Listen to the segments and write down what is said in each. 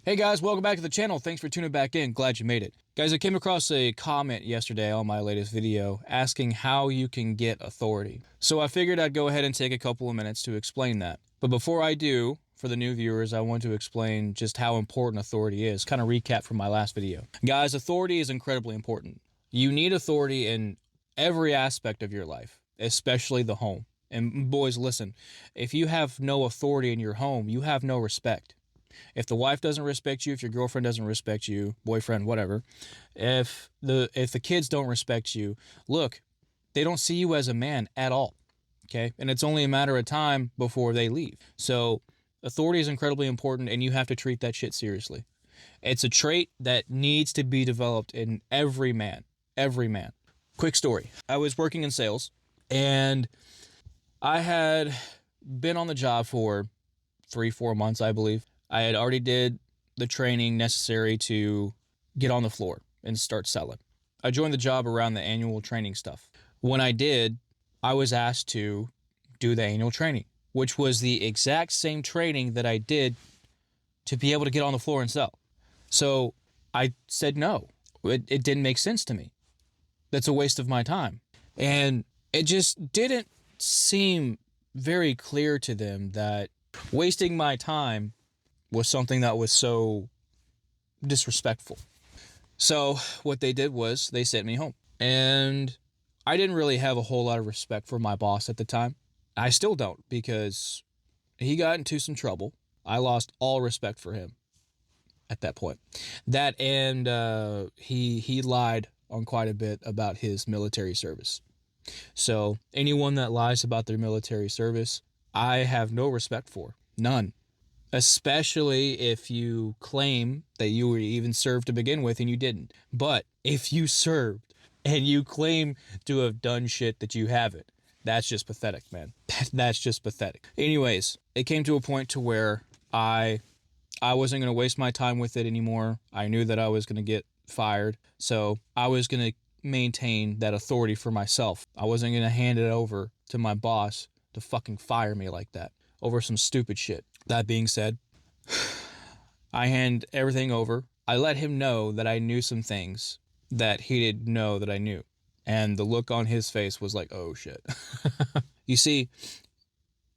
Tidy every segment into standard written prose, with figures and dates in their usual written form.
Hey guys, welcome back to the channel. Thanks for tuning back in. Glad you made it. Guys, I came across a comment yesterday on my latest video asking how you can get authority. So I figured I'd go ahead and take a couple of minutes to explain that. But before I do, for the new viewers, I want to explain just how important authority is. Kind of recap from my last video. Guys, authority is incredibly important. You need authority in every aspect of your life, especially the home. And boys, listen, if you have no authority in your home, you have no respect. If the wife doesn't respect you, if your girlfriend doesn't respect you, boyfriend, whatever, if the kids don't respect you, look, they don't see you as a man at all, okay? And it's only a matter of time before they leave. So authority is incredibly important, and you have to treat that shit seriously. It's a trait that needs to be developed in every man, every man. Quick story. I was working in sales, and I had been on the job for 3-4 months, I believe. I had already did the training necessary to get on the floor and start selling. I joined the job around the annual training stuff. When I did, I was asked to do the annual training, which was the exact same training that I did to be able to get on the floor and sell. So I said no. It didn't make sense to me. That's a waste of my time. And it just didn't seem very clear to them that wasting my time was something that was so disrespectful. So what they did was they sent me home. And I didn't really have a whole lot of respect for my boss at the time. I still don't, because he got into some trouble. I lost all respect for him at that point. That and he lied on quite a bit about his military service. So anyone that lies about their military service, I have no respect for. None. Especially if you claim that you were even served to begin with and you didn't. But if you served and you claim to have done shit that you haven't, that's just pathetic, man. That's just pathetic. Anyways, it came to a point to where I wasn't going to waste my time with it anymore. I knew that I was going to get fired. So I was going to maintain that authority for myself. I wasn't going to hand it over to my boss to fucking fire me like that over some stupid shit. That being said, I hand everything over. I let him know that I knew some things that he didn't know that I knew. And the look on his face was like, oh shit. You see,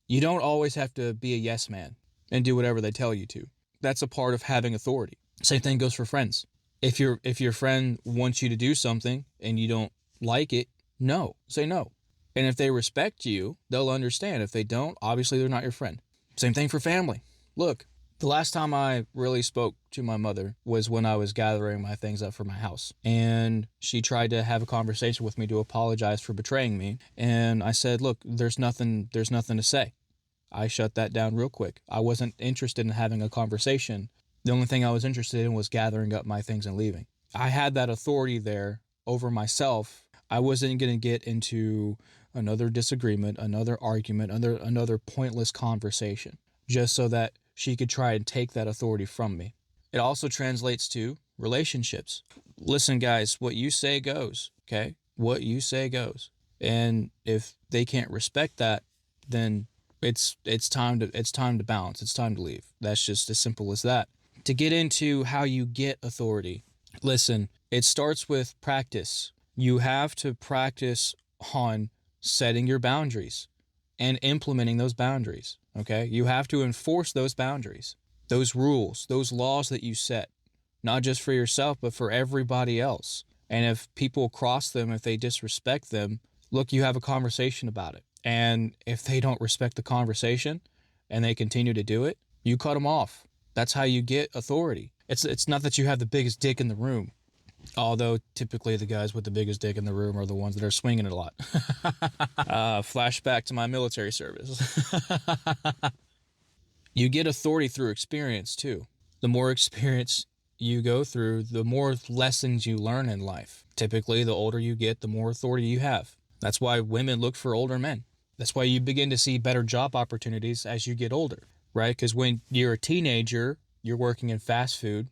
you don't always have to be a yes man and do whatever they tell you to. That's a part of having authority. Same thing goes for friends. If your friend wants you to do something and you don't like it, no, say no. And if they respect you, they'll understand. If they don't, obviously they're not your friend. Same thing for family. Look, the last time I really spoke to my mother was when I was gathering my things up for my house. And she tried to have a conversation with me to apologize for betraying me. And I said, look, there's nothing to say. I shut that down real quick. I wasn't interested in having a conversation. The only thing I was interested in was gathering up my things and leaving. I had that authority there over myself. I wasn't going to get into another disagreement, another argument, another pointless conversation, just so that she could try and take that authority from me. It also translates to relationships. Listen, guys, what you say goes, okay? What you say goes. And if they can't respect that, then it's time to bounce. It's time to leave. That's just as simple as that. To get into how you get authority, listen, it starts with practice. You have to practice on setting your boundaries and implementing those boundaries, okay? You have to enforce those boundaries, those rules, those laws that you set, not just for yourself, but for everybody else. And if people cross them, if they disrespect them, look, you have a conversation about it. And if they don't respect the conversation and they continue to do it, you cut them off. That's how you get authority. It's not that you have the biggest dick in the room. Although typically the guys with the biggest dick in the room are the ones that are swinging it a lot. Flashback to my military service. You get authority through experience too. The more experience you go through, the more lessons you learn in life. Typically, the older you get, the more authority you have. That's why women look for older men. That's why you begin to see better job opportunities as you get older, right? Because when you're a teenager, you're working in fast food.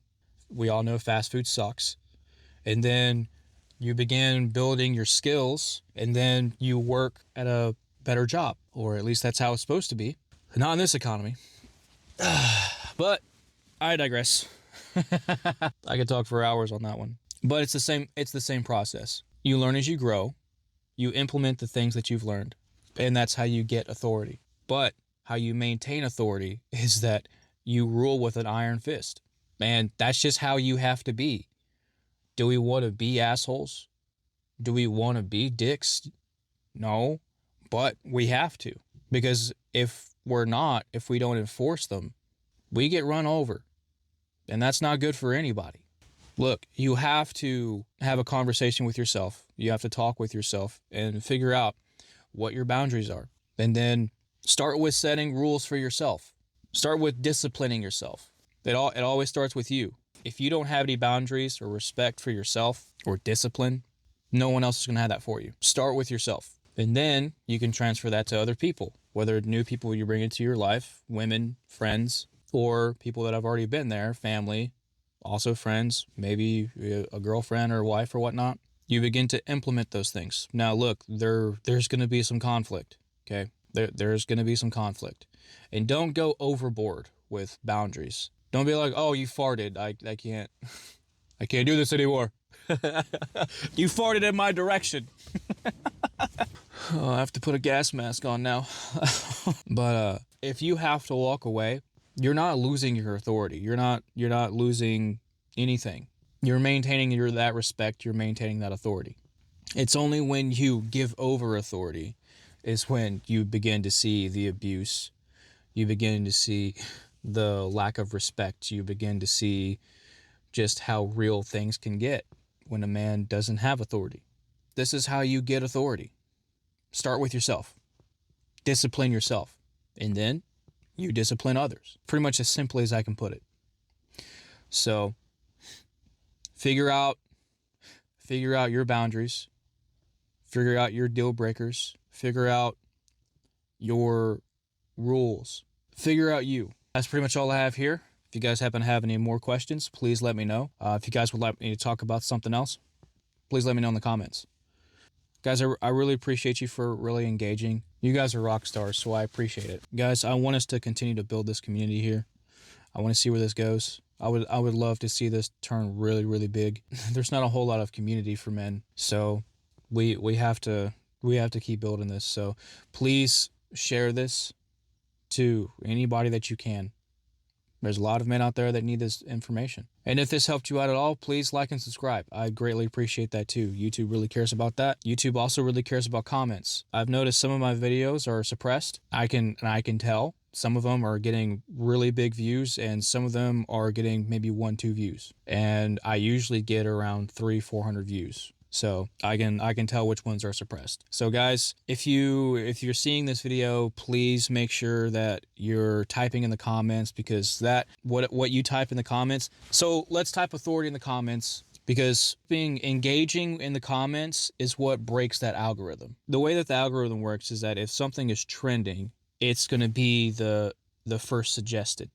We all know fast food sucks. And then you begin building your skills, and then you work at a better job, or at least that's how it's supposed to be. Not in this economy. But I digress. I could talk for hours on that one. But it's the same process. You learn as you grow, you implement the things that you've learned, and that's how you get authority. But how you maintain authority is that you rule with an iron fist. And that's just how you have to be. Do we want to be assholes? Do we want to be dicks? No, but we have to. Because if we don't enforce them, we get run over. And that's not good for anybody. Look, you have to have a conversation with yourself. You have to talk with yourself and figure out what your boundaries are. And then start with setting rules for yourself. Start with disciplining yourself. It always starts with you. If you don't have any boundaries or respect for yourself or discipline, no one else is going to have that for you. Start with yourself. And then you can transfer that to other people, whether new people you bring into your life, women, friends, or people that have already been there, family, also friends, maybe a girlfriend or wife or whatnot. You begin to implement those things. Now, look, there's going to be some conflict, okay? There's going to be some conflict. And don't go overboard with boundaries. Don't be like, oh, you farted. I can't do this anymore. You farted in my direction. Oh, I have to put a gas mask on now. But if you have to walk away, you're not losing your authority. You're not losing anything. You're maintaining that respect. You're maintaining that authority. It's only when you give over authority is when you begin to see the abuse. You begin to see the lack of respect. You begin to see just how real things can get when a man doesn't have authority. This is how you get authority. Start with yourself. Discipline yourself. And then you discipline others. Pretty much as simply as I can put it. So figure out your boundaries. Figure out your deal breakers. Figure out your rules. Figure out you. That's pretty much all I have here. If you guys happen to have any more questions, please let me know. If you guys would like me to talk about something else, please let me know in the comments. Guys, I really appreciate you for really engaging. You guys are rock stars, so I appreciate it. Guys, I want us to continue to build this community here. I want to see where this goes. I would love to see this turn really, really big. There's not a whole lot of community for men, so we have to keep building this. So please share this to anybody that you can. There's a lot of men out there that need this information. And if this helped you out at all, please like and subscribe. I greatly appreciate that too. YouTube really cares about that. YouTube also really cares about comments. I've noticed some of my videos are suppressed. I can tell. Some of them are getting really big views and some of them are getting maybe 1-2 views. And I usually get around 300-400 views. So I can tell which ones are suppressed. So guys, if you're seeing this video, please make sure that you're typing in the comments, because what you type in the comments. So let's type authority in the comments, because being engaging in the comments is what breaks that algorithm. The way that the algorithm works is that if something is trending, it's going to be the first suggested.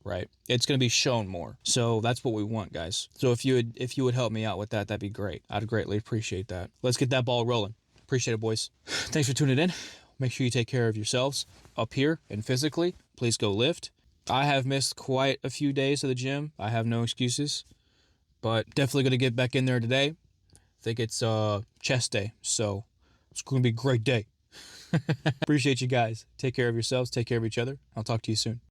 Right? It's going to be shown more. So that's what we want, guys. So if you would help me out with that, that'd be great. I'd greatly appreciate that. Let's get that ball rolling. Appreciate it, boys. Thanks for tuning in. Make sure you take care of yourselves up here and physically. Please go lift. I have missed quite a few days of the gym. I have no excuses, but definitely going to get back in there today. I think it's chest day, so it's going to be a great day. Appreciate you guys. Take care of yourselves. Take care of each other. I'll talk to you soon.